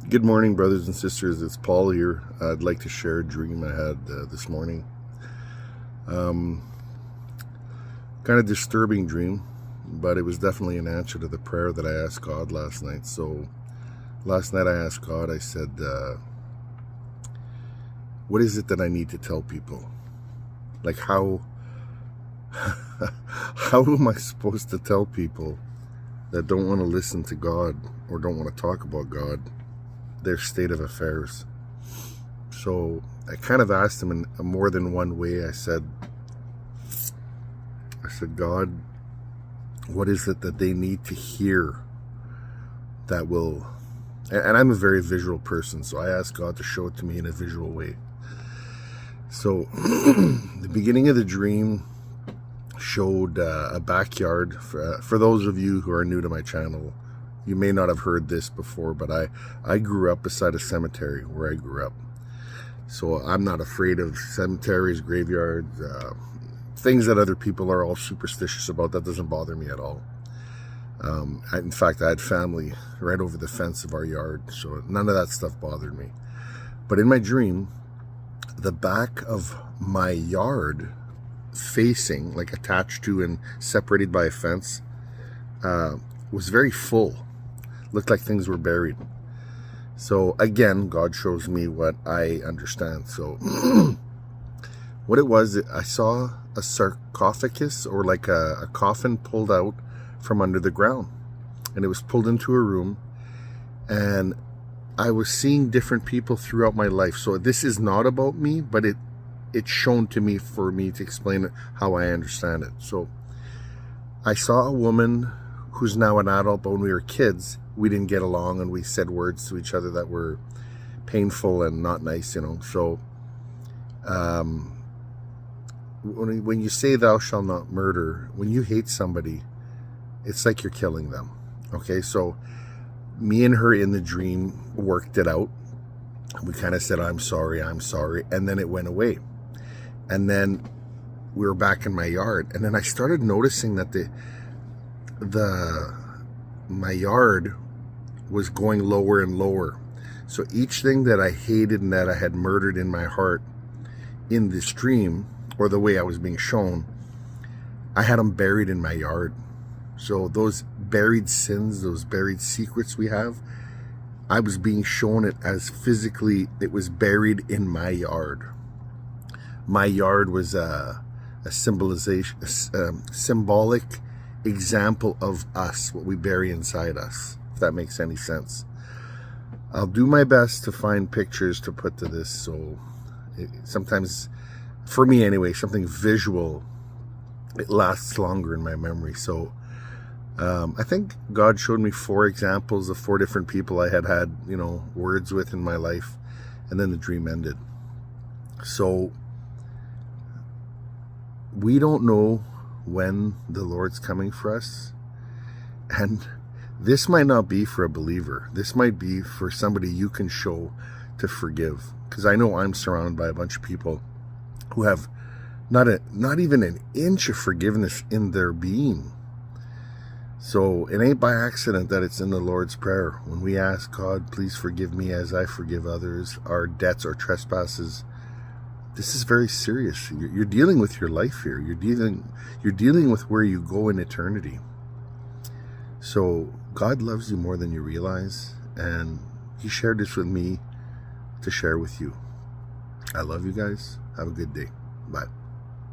Good morning, brothers and sisters. It's Paul here. I'd like to share a dream I had this morning. Kind of disturbing dream, but it was definitely an answer to the prayer that I asked God last night. So last night I asked God, I said, what is it that I need to tell people? Like how am I supposed to tell people that don't want to listen to God or don't want to talk about God, their state of affairs? So I kind of asked him in more than one way. I said, God, what is it that they need to hear that will, and I'm a very visual person, so I asked God to show it to me in a visual way. So the beginning of the dream showed a backyard. For those of you who are new to my channel, you may not have heard this before, but I grew up beside a cemetery where I grew up. So I'm not afraid of cemeteries, graveyards, things that other people are all superstitious about. That doesn't bother me at all. In fact, I had family right over the fence of our yard, so none of that stuff bothered me. But in my dream, the back of my yard, facing, like attached to and separated by a fence, was very full. Looked like things were buried. So again, God shows me what I understand. So what it was, I saw a sarcophagus, or like a coffin pulled out from under the ground, and it was pulled into a room, and I was seeing different people throughout my life. So this is not about me, but it's shown to me for me to explain it how I understand it. So I saw a woman who's now an adult, but when we were kids, we didn't get along and we said words to each other that were painful and not nice, you know. So when you say thou shalt not murder, when you hate somebody, it's like you're killing them. Okay, so me and her in the dream worked it out. We kind of said, I'm sorry, and then it went away. And then we were back in my yard, and then I started noticing that my yard was going lower and lower. So each thing that I hated and that I had murdered in my heart in this dream, or the way I was being shown, I had them buried in my yard. So those buried sins, those buried secrets we have, I was being shown it as physically, it was buried in my yard. My yard was a symbolization, symbolic example of us, what we bury inside us, if that makes any sense. I'll do my best to find pictures to put to this, so sometimes, for me anyway, something visual, it lasts longer in my memory. So I think God showed me 4 examples of 4 different people I had words with in my life, and then the dream ended. So we don't know when the Lord's coming for us, and this might not be for a believer. This might be for somebody you can show to forgive, because I know I'm surrounded by a bunch of people who have not even an inch of forgiveness in their being. So it ain't by accident that it's in the Lord's Prayer. When we ask God, please forgive me as I forgive others, our debts or trespasses, this is very serious. You're dealing with your life here. You're dealing with where you go in eternity. So God loves you more than you realize, and He shared this with me to share with you. I love you guys. Have a good day. Bye.